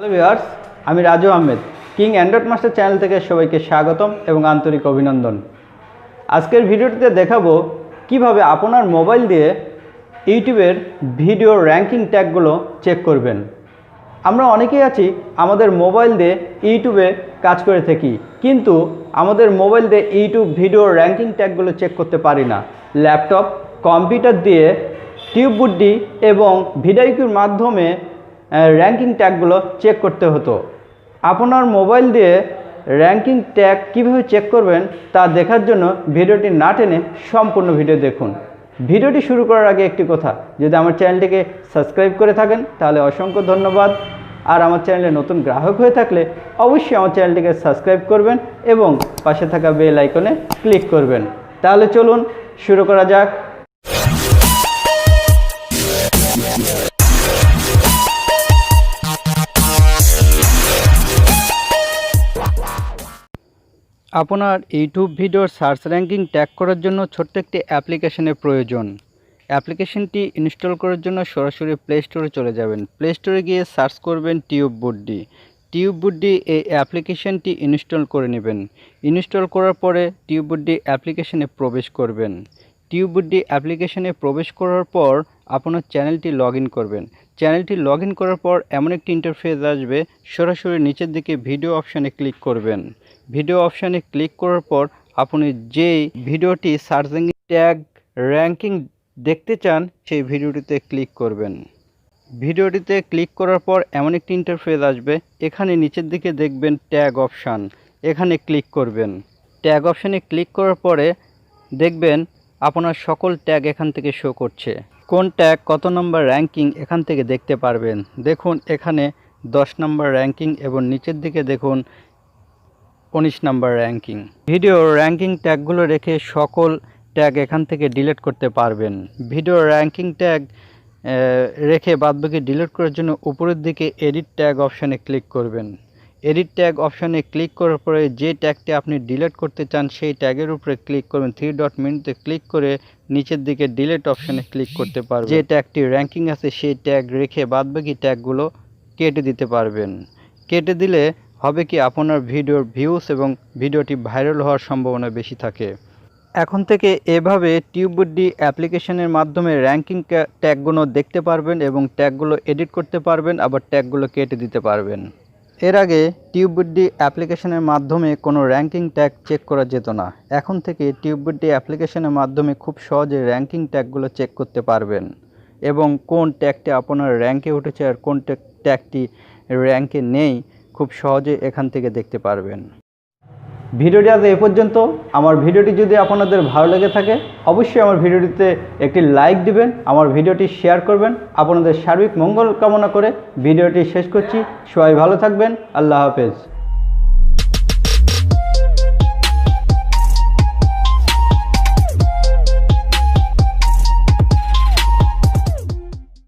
Hello viewers, আমি Raju Ahmed king Android master channel থেকে সবাইকে স্বাগতম এবং আন্তরিক অভিনন্দন। আজকের ভিডিওটিতে দেখাবো কিভাবে আপনার মোবাইল দিয়ে ইউটিউবের ভিডিও র্যাঙ্কিং ট্যাগগুলো চেক করবেন। আমরা অনেকেই আছি আমাদের মোবাইল দিয়ে ইউটিউবে কাজ করে থাকি, কিন্তু আমাদের মোবাইল দিয়ে ইউটিউব ভিডিও র্যাঙ্কিং ট্যাগগুলো চেক করতে পারি না। ল্যাপটপ, কম্পিউটার দিয়ে টিউববুডি এবং ভিডিওর মাধ্যমে র্যাঙ্কিং ট্যাগগুলো চেক করতে হতো। আপনার মোবাইল দিয়ে র্যাঙ্কিং ট্যাগ কীভাবে চেক করবেন তা দেখার জন্য ভিডিওটি না টেনে সম্পূর্ণ ভিডিও দেখুন। ভিডিওটি শুরু করার আগে একটি কথা, যদি আমার চ্যানেলটিকে সাবস্ক্রাইব করে থাকেন তাহলে অসংখ্য ধন্যবাদ। আর আমার চ্যানেলে নতুন গ্রাহক হয়ে থাকলে অবশ্যই আমার চ্যানেলটিকে সাবস্ক্রাইব করবেন এবং পাশে থাকা বেল আইকনে ক্লিক করবেন। তাহলে চলুন শুরু করা যাক। আপনার ইউটিউব ভিডিওর সার্চ র্যাঙ্কিং ট্যাগ করার জন্য ছোট্ট একটি অ্যাপ্লিকেশনের প্রয়োজন। অ্যাপ্লিকেশনটি ইনস্টল করার জন্য সরাসরি প্লে স্টোরে চলে যাবেন। প্লে স্টোরে গিয়ে সার্চ করবেন টিউববুডি। এই অ্যাপ্লিকেশনটি ইনস্টল করে নেবেন। ইনস্টল করার পরে টিউববুডি অ্যাপ্লিকেশনে প্রবেশ করবেন। টিউববুডি অ্যাপ্লিকেশনে প্রবেশ করার পর আপনার চ্যানেলটি লগ ইন করবেন। চ্যানেলটি লগ ইন করার পর এমন একটি ইন্টারফেস আসবে, সরাসরি নিচের দিকে ভিডিও অপশানে ক্লিক করবেন। ভিডিও অপশানে ক্লিক করার পর আপনি যেই ভিডিওটি সার্চিং ট্যাগ র্যাঙ্কিং দেখতে চান সেই ভিডিওটিতে ক্লিক করবেন। ভিডিওটিতে ক্লিক করার পর এমন একটি ইন্টারফেস আসবে, এখানে নিচের দিকে দেখবেন ট্যাগ অপশান, এখানে ক্লিক করবেন। ট্যাগ অপশানে ক্লিক করার পরে দেখবেন আপনার সকল ট্যাগ এখান থেকে শো করছে। কোন ট্যাগ কত নম্বর র্যাঙ্কিং এখান থেকে দেখতে পারবেন। দেখুন এখানে 10 নম্বর র্যাঙ্কিং এবং নিচের দিকে দেখুন 19 নম্বর র্যাঙ্কিং। ভিডিও র্যাঙ্কিং ট্যাগগুলো রেখে সকল ট্যাগ এখান থেকে ডিলিট করতে পারবেন। ভিডিও র্যাঙ্কিং ট্যাগ রেখে বাদবাকি ডিলিট করার জন্য উপরের দিকে এডিট ট্যাগ অপশানে ক্লিক করবেন। এডিট ট্যাগ অপশানে ক্লিক করার পরে যে ট্যাগটি আপনি ডিলিট করতে চান সেই ট্যাগের উপরে ক্লিক করবেন। 3 ডট মেনুতে ক্লিক করে নিচের দিকে ডিলিট অপশানে ক্লিক করতে পারবেন। যে ট্যাগটি র্যাঙ্কিং আছে সেই ট্যাগ রেখে বাদবাকি ট্যাগগুলো কেটে দিতে পারবেন। কেটে দিলে হবে কি, আপনার ভিডিওর ভিউস এবং ভিডিওটি ভাইরাল হওয়ার সম্ভাবনা বেশি থাকে। এখন থেকে এভাবে টিউববুডি অ্যাপ্লিকেশনের মাধ্যমে র্যাঙ্কিং ট্যাগগুলো দেখতে পারবেন এবং ট্যাগগুলো এডিট করতে পারবেন, আবার ট্যাগগুলো কেটে দিতে পারবেন। এর আগে টিউববুডি অ্যাপ্লিকেশনের মাধ্যমে কোনো র্যাঙ্কিং ট্যাগ চেক করা যেত না। এখন থেকে টিউববুডি অ্যাপ্লিকেশনের মাধ্যমে খুব সহজে র্যাঙ্কিং ট্যাগগুলো চেক করতে পারবেন এবং কোন ট্যাগটি আপনার র্যাঙ্কে উঠেছে আর কোন ট্যাগটি র্যাঙ্কে নেই খুব সহজে এখান থেকে দেখতে পারবেন। ভিডিওটি আজ এ পর্যন্ত। আমার ভিডিওটি যদি আপনাদের ভালো লেগে থাকে অবশ্যই আমার ভিডিওটিতে একটি লাইক দিবেন, আমার ভিডিওটি শেয়ার করবেন। আপনাদের সার্বিক মঙ্গল কামনা করে ভিডিওটি শেষ করছি। সবাই ভালো থাকবেন। আল্লাহ হাফেজ।